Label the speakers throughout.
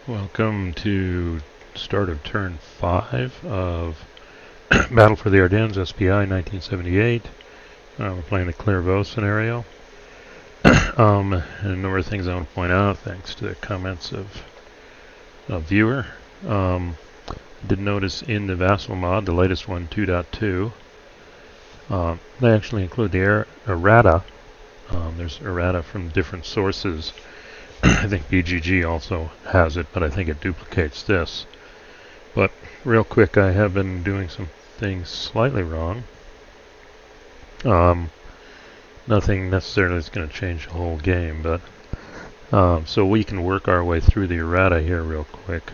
Speaker 1: Welcome to start of turn 5 of Battle for the Ardennes, SPI 1978. We're playing the Clervaux scenario. And a number of things I want to point out, thanks to the comments of a viewer. I did notice in the Vassal mod, the latest one, 2.2, they actually include the errata. There's errata from different sources. I think BGG also has it, but I think it duplicates this. But real quick, I have been doing some things slightly wrong. Nothing necessarily is going to change the whole game, but so we can work our way through the errata here real quick.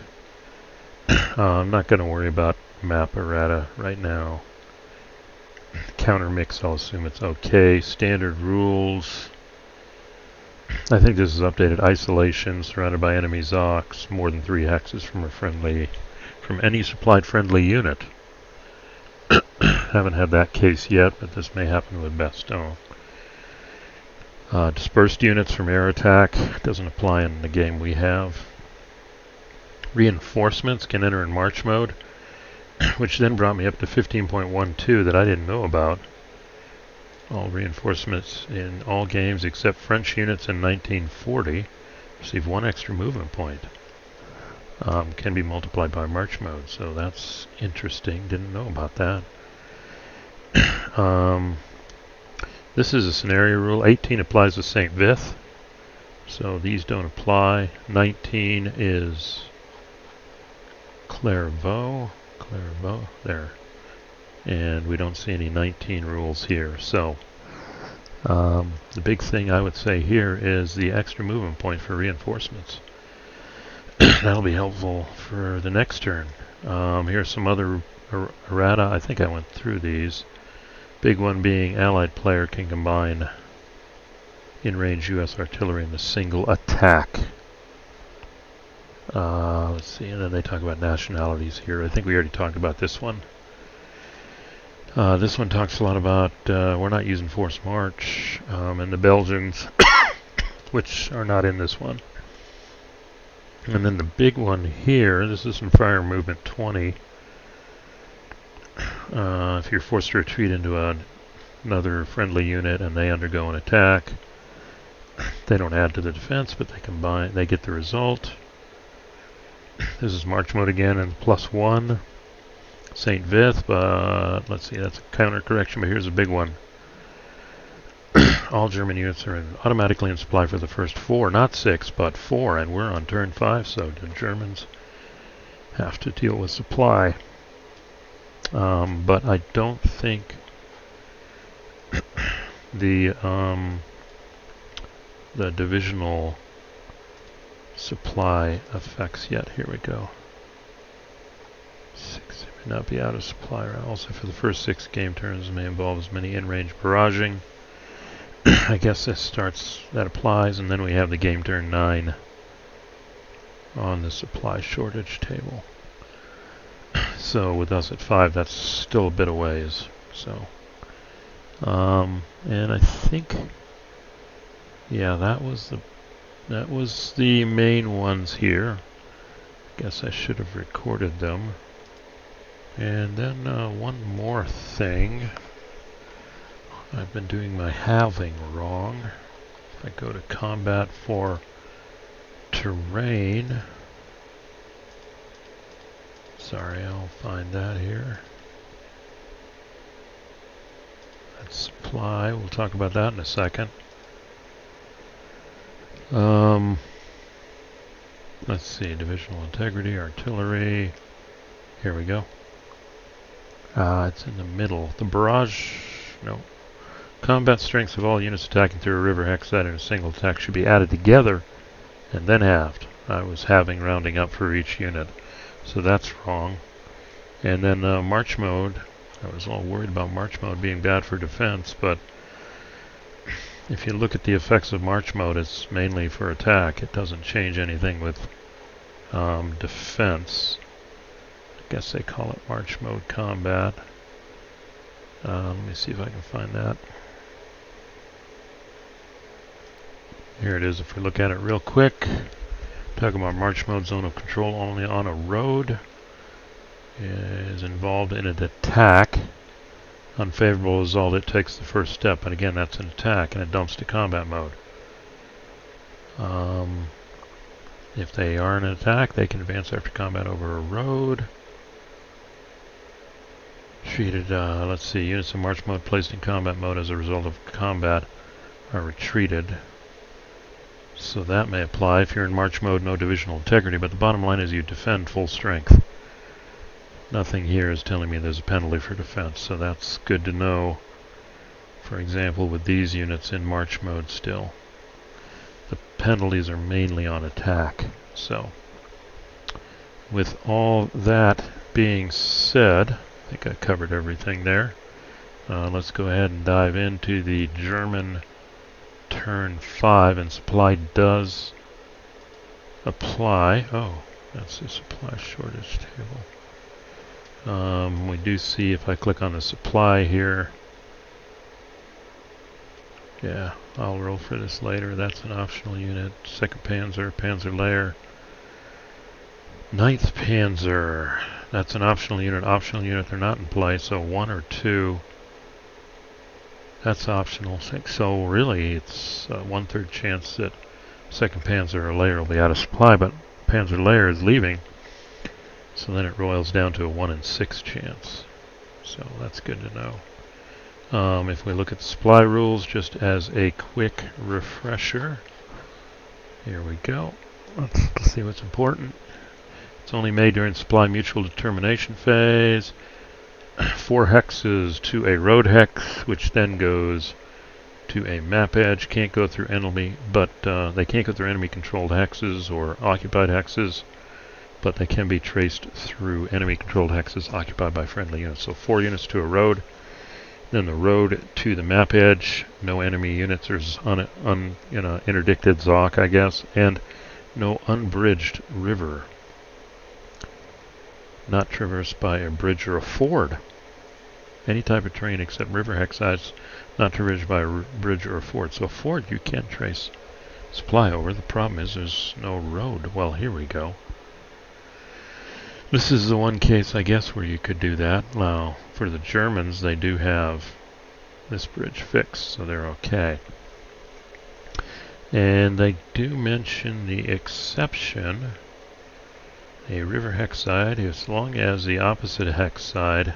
Speaker 1: I'm not going to worry about map errata right now. Counter mix, I'll assume it's okay. Standard rules. I think this is updated. Isolation, surrounded by enemy Zocs, more than 3 hexes from any supplied friendly unit. Haven't had that case yet, but this may happen with Bastogne. Dispersed units from air attack doesn't apply in the game we have. Reinforcements can enter in march mode, which then brought me up to 15.12 that I didn't know about. All reinforcements in all games except French units in 1940 receive 1 extra movement point. Can be multiplied by march mode, so that's interesting. Didn't know about that. This is a scenario rule. 18 applies to St. Vith, so these don't apply. 19 is Clervaux, there. And we don't see any 19 rules here. So the big thing I would say here is the extra movement point for reinforcements. That'll be helpful for the next turn. Here's some other errata. I think I went through these. Big one being allied player can combine in-range US artillery in a single attack. Let's see, and then they talk about nationalities here. I think we already talked about this one. This one talks a lot about we're not using forced march, and the Belgians, which are not in this one. And then the big one here, this is from Fire Movement 20. If you're forced to retreat into another friendly unit and they undergo an attack, they don't add to the defense, but they get the result. This is march mode again and +1. St. Vith, but let's see, that's a counter correction, but here's a big one. All German units are automatically in supply for the first 4, not 6, but 4, and we're on turn 5, so the Germans have to deal with supply. But I don't think the divisional supply effects yet. Here we go. 6 may not be out of supply. Also, for the first 6 game turns, may involve as many in-range barraging. I guess that applies, and then we have the game turn 9 on the supply shortage table. So with us at 5, that's still a bit of ways. So, and I think, yeah, that was the main ones here. Guess I should have recorded them. And then one more thing. I've been doing my halving wrong. If I go to combat for terrain, sorry, I'll find that here. That's supply. We'll talk about that in a second. Let's see, divisional integrity, artillery. Here we go. It's in the middle. The barrage, no. Combat strengths of all units attacking through a river hex site in a single attack should be added together and then halved. I was halving rounding up for each unit, so that's wrong. And then march mode. I was all worried about march mode being bad for defense, but if you look at the effects of march mode, it's mainly for attack. It doesn't change anything with defense. I guess they call it march mode combat. Let me see if I can find that. Here it is if we look at it real quick. Talking about march mode, zone of control only on a road. Is involved in an attack. Unfavorable result, it takes the first step. And again, that's an attack, and it dumps to combat mode. If they are in an attack, they can advance after combat over a road. Treated, let's see, units in march mode placed in combat mode as a result of combat are retreated. So that may apply. If you're in march mode, no divisional integrity, but the bottom line is you defend full strength. Nothing here is telling me there's a penalty for defense, so that's good to know. For example, with these units in march mode still. The penalties are mainly on attack. So, with all that being said, I think I covered everything there. Let's go ahead and dive into the German turn 5, and supply does apply. Oh, that's the supply shortage table. We do see, if I click on the supply here, yeah, I'll roll for this later. That's an optional unit. 2nd Panzer, Panzer Layer. 9th Panzer, that's an optional unit. Optional unit, they're not in play, so 1 or 2. That's optional. So really, it's a 1/3 chance that 2nd Panzer Layer will be out of supply, but Panzer Layer is leaving. So then it roils down to a 1 in 6 chance. So that's good to know. If we look at the supply rules, just as a quick refresher, here we go. Let's see what's important. It's only made during supply mutual determination phase. 4 hexes to a road hex, which then goes to a map edge. Can't go through enemy, but they can't go through enemy controlled hexes or occupied hexes, but they can be traced through enemy controlled hexes occupied by friendly units. So 4 units to a road, then the road to the map edge. No enemy units. There's interdicted Zoc, I guess, and no unbridged river. Not traversed by a bridge or a ford. Any type of terrain except river hex sites not traversed by a bridge or a ford. So a ford you can trace supply over. The problem is there's no road. Well, here we go. This is the one case, I guess, where you could do that. Now, for the Germans, they do have this bridge fixed, so they're okay. And they do mention the exception. A river hex side, as long as the opposite hex side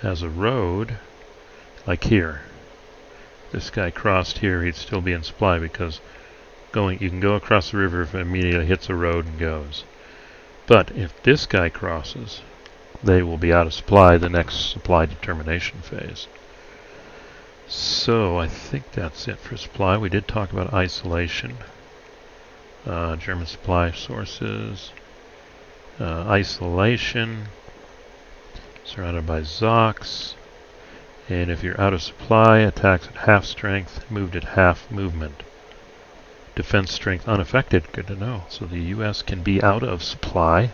Speaker 1: has a road, like here. This guy crossed here, he'd still be in supply because you can go across the river if it immediately hits a road and goes. But if this guy crosses, they will be out of supply the next supply determination phase. So I think that's it for supply. We did talk about isolation. German supply sources. Isolation. Surrounded by Zocs. And if you're out of supply, attacks at half strength, moved at half movement. Defense strength unaffected, good to know. So the US can be out of supply.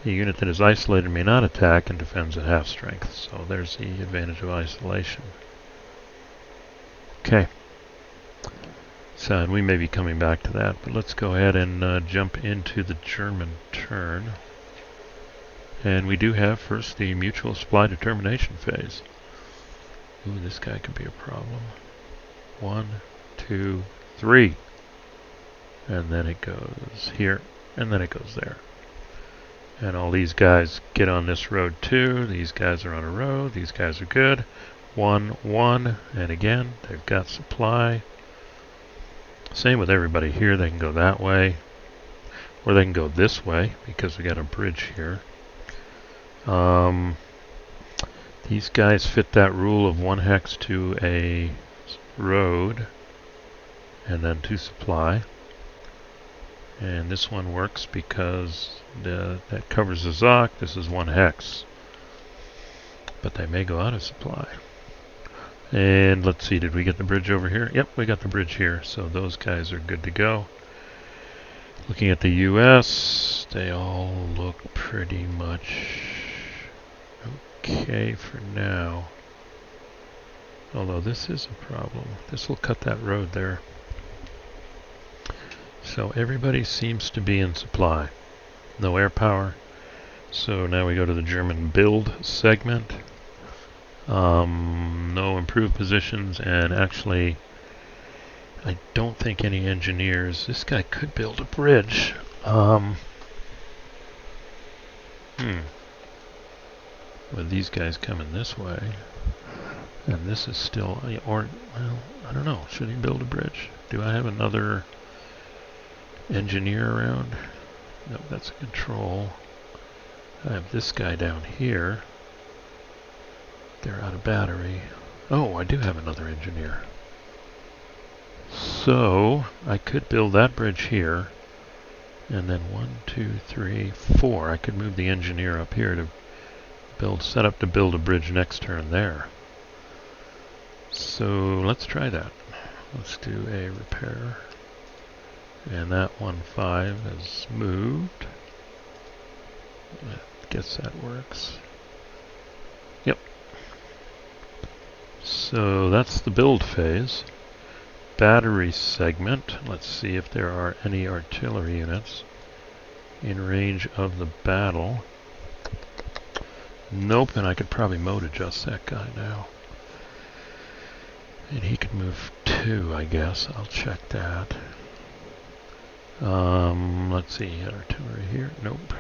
Speaker 1: A unit that is isolated may not attack and defends at half strength. So there's the advantage of isolation. Okay. So and we may be coming back to that, but let's go ahead and jump into the German turn. And we do have first the mutual supply determination phase. Ooh, this guy could be a problem. 1, 2, 3. And then it goes here, and then it goes there. And all these guys get on this road too. These guys are on a road. These guys are good. 1, 1, and again, they've got supply. Same with everybody here. They can go that way, or they can go this way because we got a bridge here. These guys fit that rule of 1 hex to a road, and then to supply. And this one works because that covers the Zoc. This is 1 hex. But they may go out of supply. And let's see, did we get the bridge over here? Yep, we got the bridge here. So those guys are good to go. Looking at the US, they all look pretty much okay for now. Although this is a problem. This will cut that road there. So everybody seems to be in supply. No air power. So now we go to the German build segment. No improved positions, and actually I don't think any engineers. This guy could build a bridge. With these guys coming this way, and this is still, or, well, I don't know. Should he build a bridge? Do I have another engineer around? No, that's a control. I have this guy down here. They're out of battery. Oh, I do have another engineer. So I could build that bridge here, and then 1, 2, 3, 4. I could move the engineer up here to set up to build a bridge next turn there. So let's try that. Let's do a repair. And that 1-5 is moved. I guess that works. Yep. So that's the build phase. Battery segment. Let's see if there are any artillery units in range of the battle. Nope, and I could probably mode adjust that guy now. And he could move 2, I guess. I'll check that. Let's see, artillery here. Nope.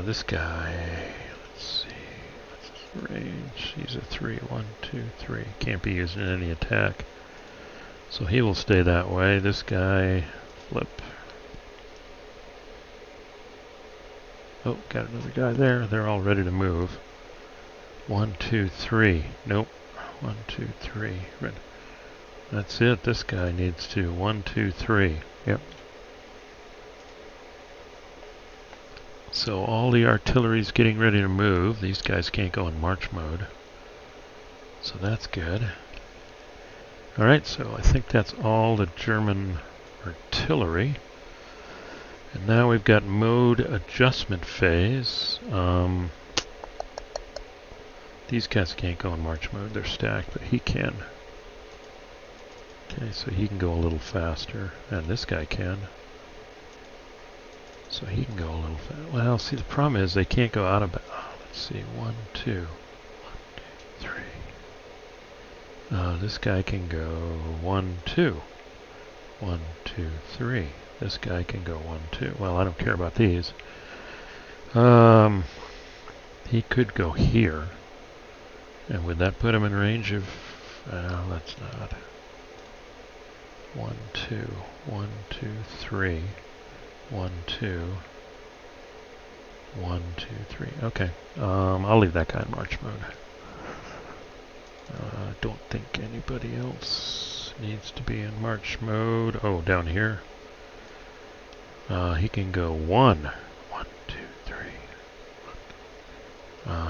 Speaker 1: This guy, let's see, what's his range? He's a 3, 1, 2, 3. Can't be used in any attack. So he will stay that way. This guy, flip. Oh, got another guy there. They're all ready to move. 1, 2, 3. Nope. 1, 2, 3. Red. That's it. This guy needs to. 1, 2, 3. Yep. So all the artillery's getting ready to move. These guys can't go in march mode. So that's good. Alright, so I think that's all the German artillery. And now we've got mode adjustment phase. These guys can't go in march mode, they're stacked, but he can. Okay, so he can go a little faster, and this guy can. So he can go a little faster. Well, see, the problem is they can't go out of... let's see, 1, 2, 1, 2, 3. This guy can go 1, 2. 1, 2, 3. This guy can go 1, 2. Well, I don't care about these. He could go here. And would that put him in range of... let's not. 1, 2, 1, 2, 3. 1, 2. 1, 2, 3. Okay. I'll leave that guy in march mode. Don't think anybody else needs to be in march mode. Oh, down here. He can go 1. 1, 2, 3.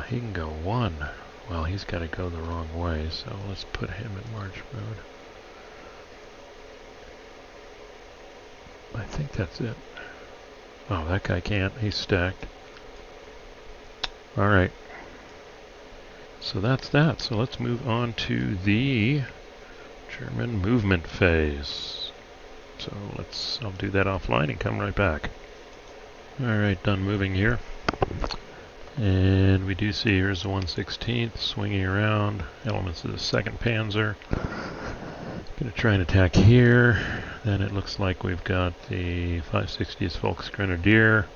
Speaker 1: He can go 1. Well, he's got to go the wrong way, so let's put him in march mode. I think that's it. Oh, that guy can't. He's stacked. Alright. So that's that. So let's move on to the German movement phase. So I'll do that offline and come right back. Alright, done moving here. And we do see here's the 1/16th swinging around. Elements of the 2nd Panzer. Going to try and attack here. Then it looks like we've got the 560th Volksgrenadier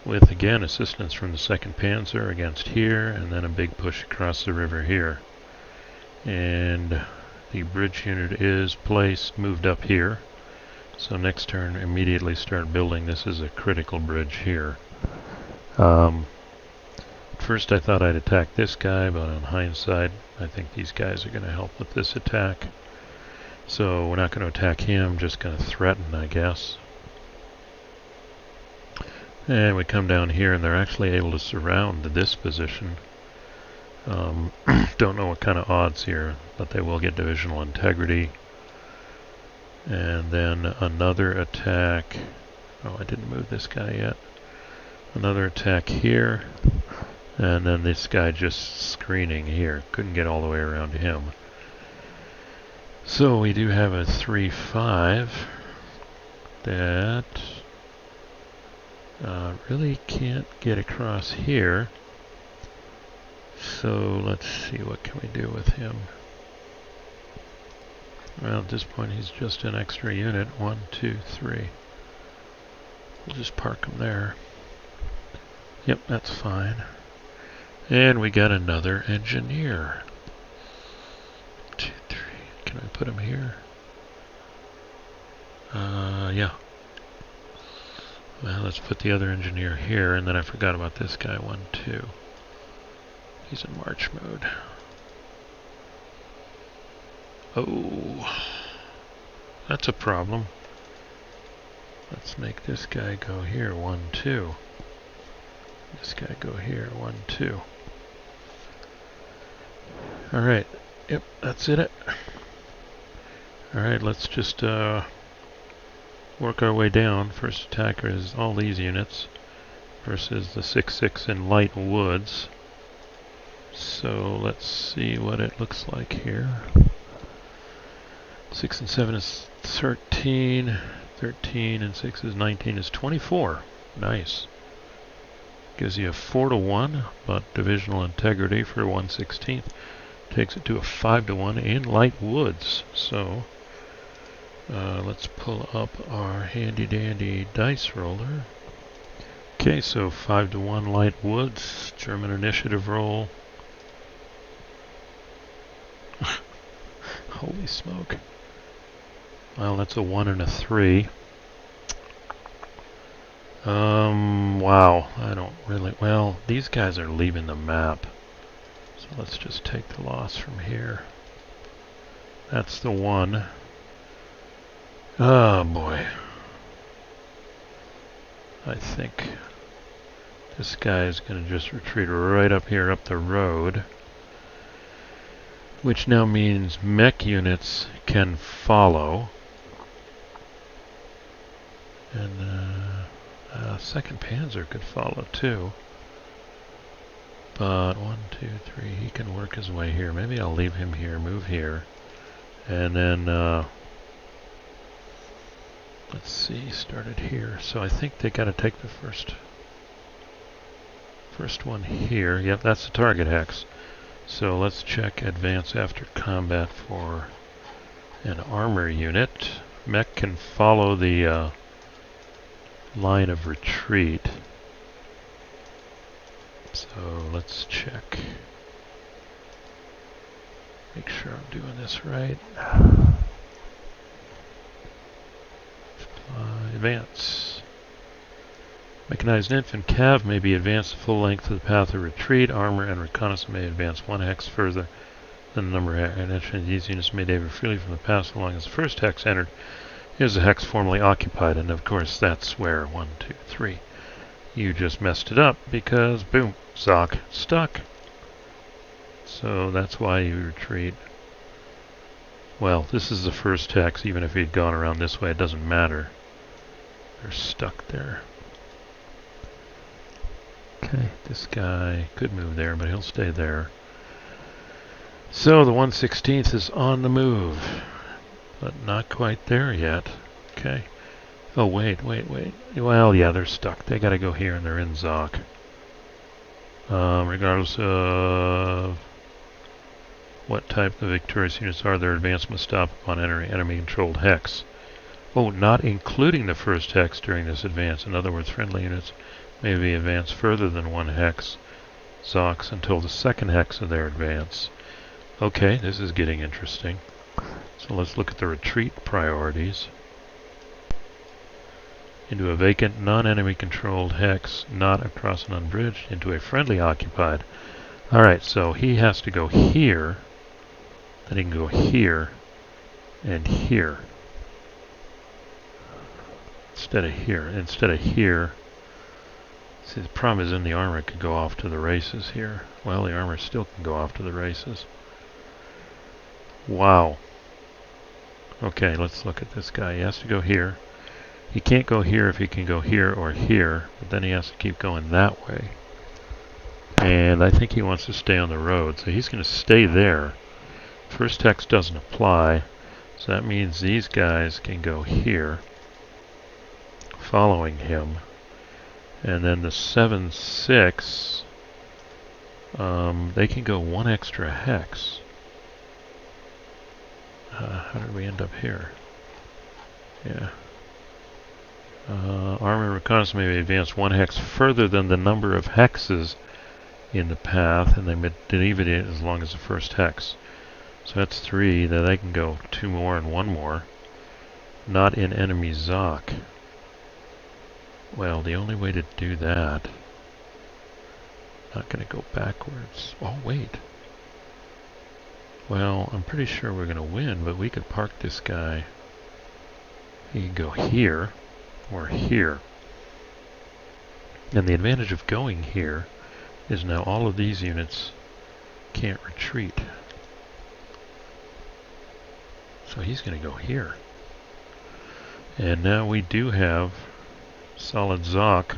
Speaker 1: with, again, assistance from the 2nd Panzer against here, and then a big push across the river here. And the bridge unit is moved up here. So next turn, immediately start building. This is a critical bridge here. At first I thought I'd attack this guy, but on hindsight, I think these guys are going to help with this attack. So we're not going to attack him, just going to threaten, I guess. And we come down here, and they're actually able to surround this position. Don't know what kind of odds here, but they will get divisional integrity. And then another attack. Oh, I didn't move this guy yet. Another attack here. And then this guy just screening here. Couldn't get all the way around him. So we do have a 3-5 that really can't get across here. So let's see, what can we do with him? Well, at this point he's just an extra unit. 1, 2, 3. We'll just park him there. Yep, that's fine. And we got another engineer. 2, 3. Can I put him here? Yeah. Well, let's put the other engineer here, and then I forgot about this guy. 1, 2. He's in march mode. Oh, that's a problem. Let's make this guy go here. 1, 2. This guy go here. 1, 2. Alright. Yep, that's it. Alright, let's just work our way down. First attacker is all these units versus the 6-6 in light woods. So let's see what it looks like here. 6 and 7 is 13. 13 and 6 is 19 is 24. Nice. Gives you a 4-1, but divisional integrity for 1/16 takes it to a 5-1 in light woods. So let's pull up our handy dandy dice roller. Okay, so 5-1 light woods, German initiative roll. Holy smoke. Well, that's a 1 and a 3. Wow, I don't really, well, these guys are leaving the map. So let's just take the loss from here. That's the 1. Oh boy. I think this guy is going to just retreat right up here, up the road. Which now means mech units can follow. And second Panzer could follow too. But 1, 2, 3, he can work his way here. Maybe I'll leave him here, move here. And then, let's see, started here. So I think they got to take the first one here. Yep, that's the target hex. So let's check advance after combat for an armor unit. Mech can follow the line of retreat. So let's check. Make sure I'm doing this right. Advance. Mechanized infant cav may be advanced the full length of the path of retreat. Armor and reconnaissance may advance 1 hex further than the number of entries. These units may divert freely from the path so long as the first hex entered is a hex formerly occupied. And of course that's where 1, 2, 3. You just messed it up because boom, Zoc stuck. So that's why you retreat. Well, this is the first hex. Even if he'd gone around this way, it doesn't matter. They're stuck there. Okay, this guy could move there, but he'll stay there. So the 1/16 is on the move, but not quite there yet. Okay. Oh, wait. Well, yeah, they're stuck. They gotta go here, and they're in Zoc. Regardless of what type of victorious units are, their advance must stop upon entering enemy-controlled hex. Oh, not including the first hex during this advance. In other words, friendly units may be advanced further than 1 hex Zocs until the second hex of their advance. Okay, this is getting interesting. So let's look at the retreat priorities. Into a vacant, non-enemy controlled hex, not across an unbridged, into a friendly occupied. Alright, so he has to go here, then he can go here, and here. Instead of here. See, the problem is in the armor could go off to the races here. Well, the armor still can go off to the races. Wow. Okay, let's look at this guy. He has to go here. He can't go here if he can go here or here, but then he has to keep going that way. And I think he wants to stay on the road, so he's going to stay there. First hex doesn't apply. So that means these guys can go here, following him. And then the 7-6, they can go one extra hex. How did we end up here? Yeah. Armor and reconnaissance may be advanced one hex further than the number of hexes in the path, and they deviate it as long as the first hex. So that's 3. Then they can go 2 more and 1 more. Not in enemy Zoc. Well, the only way to do that... Not going to go backwards. Oh, wait. Well, I'm pretty sure we're going to win, but we could park this guy. He can go here, or here. And the advantage of going here is now all of these units can't retreat. So he's going to go here. And now we do have solid Zoc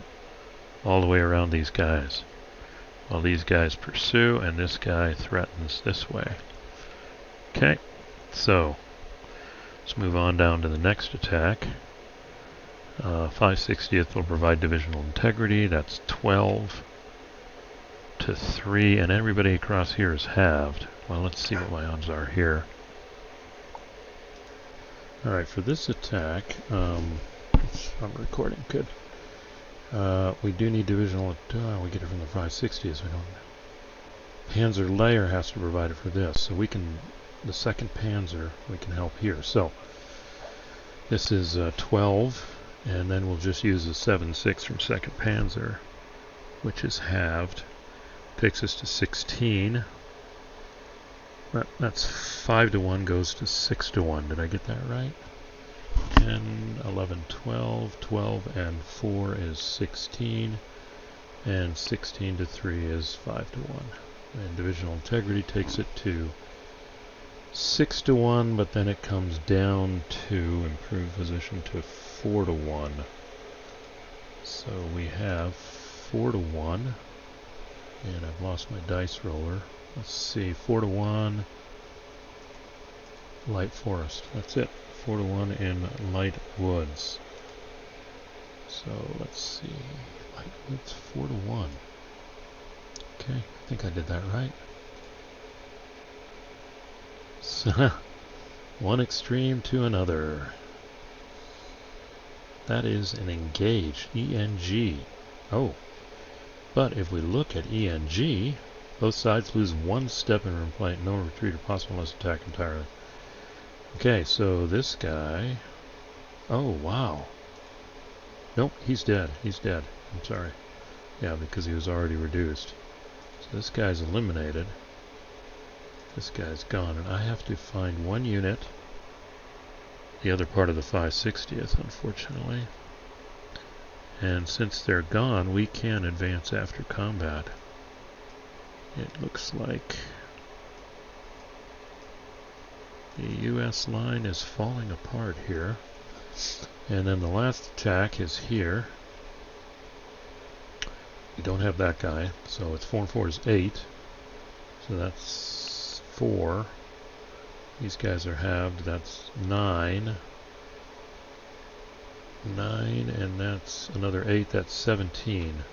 Speaker 1: all the way around these guys. While these guys pursue and this guy threatens this way. Okay, so let's move on down to the next attack. 5/60th will provide divisional integrity. That's 12 to 3, and everybody across here is halved. Well, let's see what my odds are here. Alright, for this attack, I'm recording, good. We do need divisional, we get it from the 5/60th, we don't. Panzer layer has to provide it for this, so we can, the second Panzer, we can help here. So, this is 12, and then we'll just use the 7/6 from 2nd Panzer, which is halved. Takes us to 16. That's 5 to 1 goes to 6 to 1. Did I get that right? 10, 11, 12. 12 and 4 is 16. And 16 to 3 is 5 to 1. And divisional integrity takes it to 6 to 1, but then it comes down to improved position to 4 to 1. So we have 4 to 1. And I've lost my dice roller. Let's see, 4 to 1, light forest. That's it, 4 to 1 in light woods. So let's see, light woods 4 to 1. Okay, I think I did that right. So, one extreme to another. That is an engage, ENG. Oh, but if we look at ENG, both sides lose 1 step in replay, no retreat or possible unless attack entirely. Okay, so this guy... Oh, wow. Nope, he's dead. He's dead. I'm sorry. Yeah, because he was already reduced. So this guy's eliminated. This guy's gone, and I have to find 1 unit. The other part of the 5/60th, unfortunately. And since they're gone, we can advance after combat. It looks like the US line is falling apart here. And then the last attack is here. We don't have that guy, so it's 4 and 4 is 8. So that's 4. These guys are halved, that's 9. 9, and that's another 8, that's 17.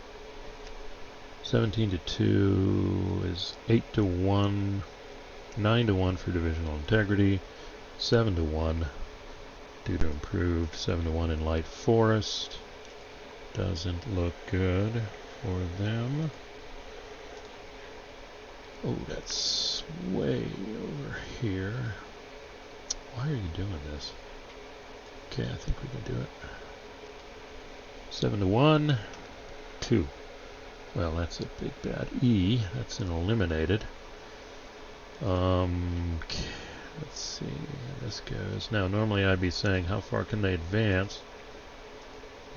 Speaker 1: 17 to 2 is 8 to 1, 9 to 1 for divisional integrity, 7 to 1 due to improved, 7 to 1 in light forest. Doesn't look good for them. Oh, that's way over here. Why are you doing this? Okay, I think we can do it. 7 to 1, 2. Well, that's a big bad E. That's an eliminated. Let's see how this goes. Now, normally I'd be saying how far can they advance,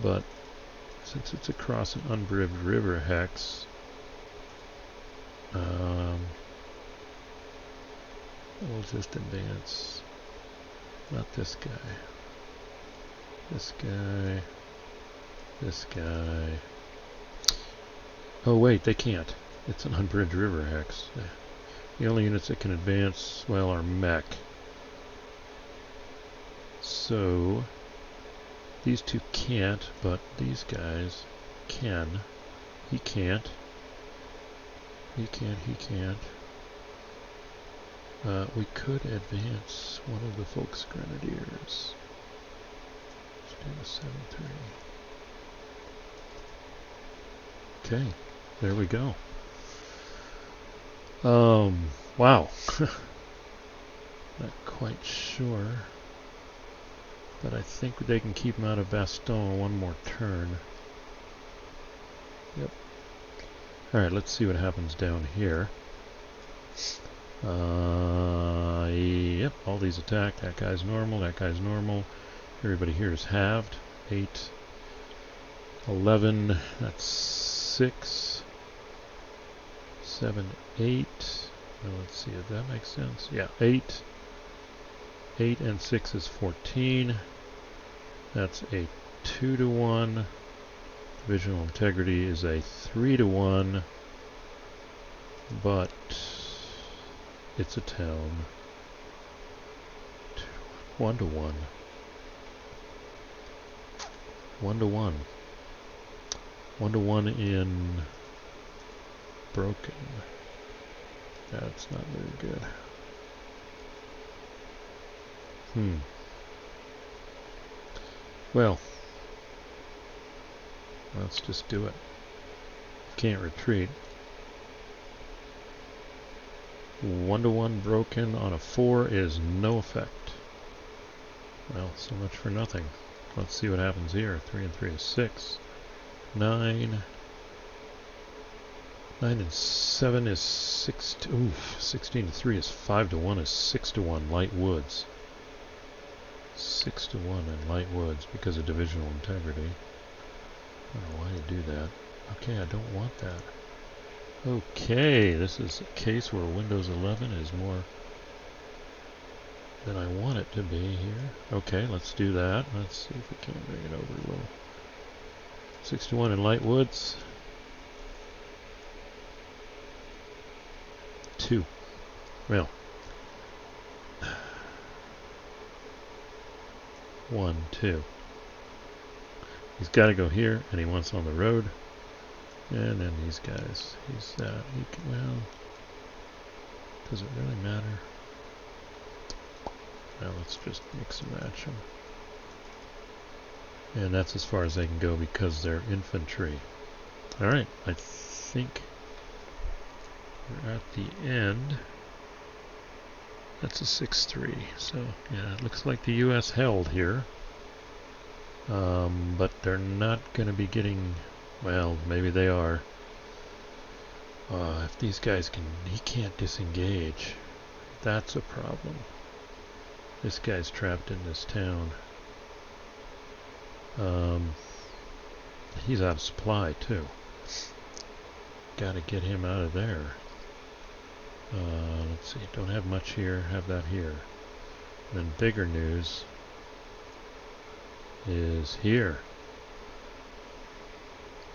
Speaker 1: but since it's across an unbridged river hex, we'll just advance. Not this guy. This guy. This guy. Oh wait, they can't. It's an unbridged river hex. The only units that can advance, well, are mech. So these two can't, but these guys can. He can't. He can't. He can't. We could advance one of the Folks Grenadiers. Let's do the 7-3. Okay, there we go. Wow. Not quite sure, but I think they can keep him out of Bastogne one more turn. Yep. Alright, let's see what happens down here. Yep, all these attack. That guy's normal, that guy's normal. Everybody here is halved. 8, 11, that's 6, 7, 8. Now let's see if that makes sense. Yeah, 8. 8 and 6 is 14. That's a 2-to-1. Divisional integrity is a 3-to-1. But it's a town. 1-to-1. 1-to-1. 1-to-1 in broken. That's not very good. Well, let's just do it. Can't retreat. 1-to-1 broken on a 4 is no effect. Well, so much for nothing. Let's see what happens here. 3 and 3 is 6. 9. 9 and 7 is 6. Oof. 16 to 3 is 5-to-1 is 6-to-1 light woods. 6-to-1 in light woods because of divisional integrity. I don't know why you do that. Okay, I don't want that. Okay, this is a case where Windows 11 is more than I want it to be here. Okay, let's do that. Let's see if we can bring it over a little. 6-to-1 in light woods. 2. Well. 1, 2. He's got to go here, and he wants on the road. And then these guys. He's he can, well, does it really matter? Well, let's just mix and match them. And that's as far as they can go because they're infantry. Alright, I think we're at the end. That's a 6-3. So, yeah, it looks like the US held here. But they're not going to be getting... Well, maybe they are. If these guys can... He can't disengage. That's a problem. This guy's trapped in this town. He's out of supply, too. Gotta get him out of there. Let's see. Don't have much here. Have that here. And then bigger news is here.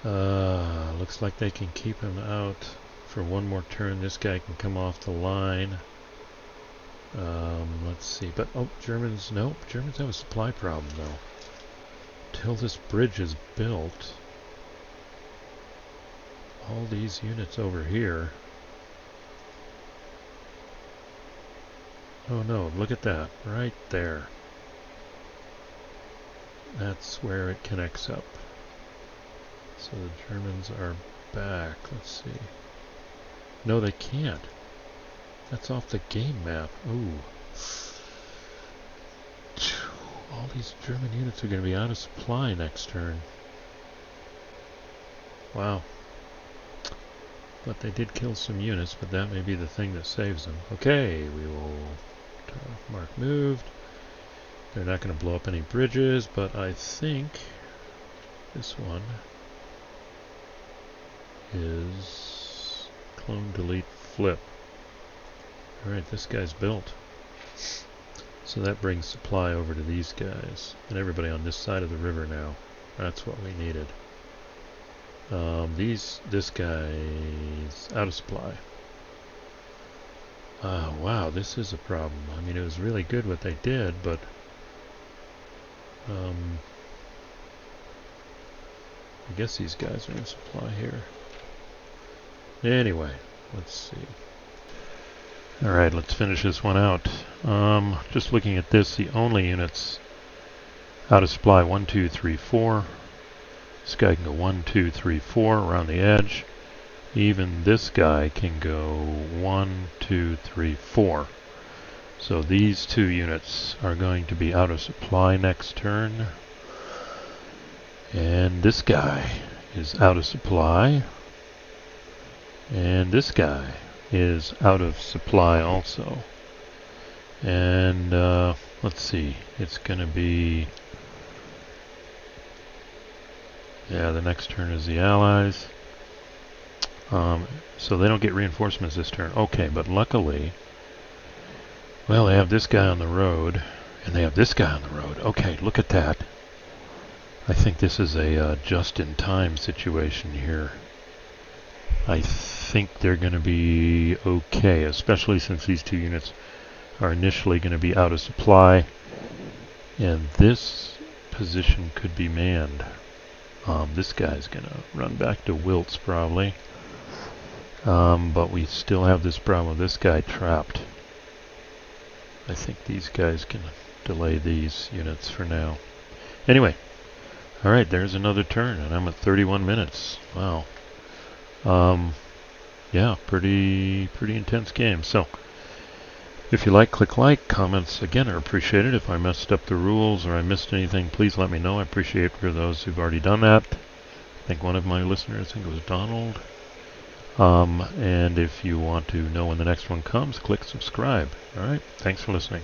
Speaker 1: Looks like they can keep him out for one more turn. This guy can come off the line. Let's see. But, oh, Germans, nope. Germans have a supply problem, though. Till this bridge is built, all these units over here. Oh no, look at that. Right there. That's where it connects up. So the Germans are back. Let's see. No, they can't. That's off the game map. Ooh. All these German units are going to be out of supply next turn. Wow. But they did kill some units, but that may be the thing that saves them. Okay, we will mark moved. They're not going to blow up any bridges, but I think this one is clone, delete, flip. Alright, this guy's built. So that brings supply over to these guys. And everybody on this side of the river now. That's what we needed. This guy's out of supply. Wow, this is a problem. I mean, it was really good what they did, but I guess these guys are in supply here. Anyway, let's see. Alright, let's finish this one out. Just looking at this, the only units out of supply 1, 2, 3, 4. This guy can go 1, 2, 3, 4 around the edge. Even this guy can go 1, 2, 3, 4. So these two units are going to be out of supply next turn. And this guy is out of supply. And this guy is out of supply also. And let's see, it's going to be, yeah, the next turn is the Allies. So they don't get reinforcements this turn. Okay, but luckily, well, they have this guy on the road, and they have this guy on the road. Okay, look at that. I think this is a just-in-time situation here. I think they're going to be okay, especially since these two units are initially going to be out of supply, and this position could be manned. This guy's going to run back to Wiltz probably, but we still have this problem of this guy trapped. I think these guys can delay these units for now. Anyway, alright, there's another turn, and I'm at 31 minutes. Wow. Yeah, pretty intense game. So, if you like, click like. Comments, again, are appreciated. If I messed up the rules or I missed anything, please let me know. I appreciate for those who've already done that. I think one of my listeners, I think it was Donald. And if you want to know when the next one comes, click subscribe. Alright, thanks for listening.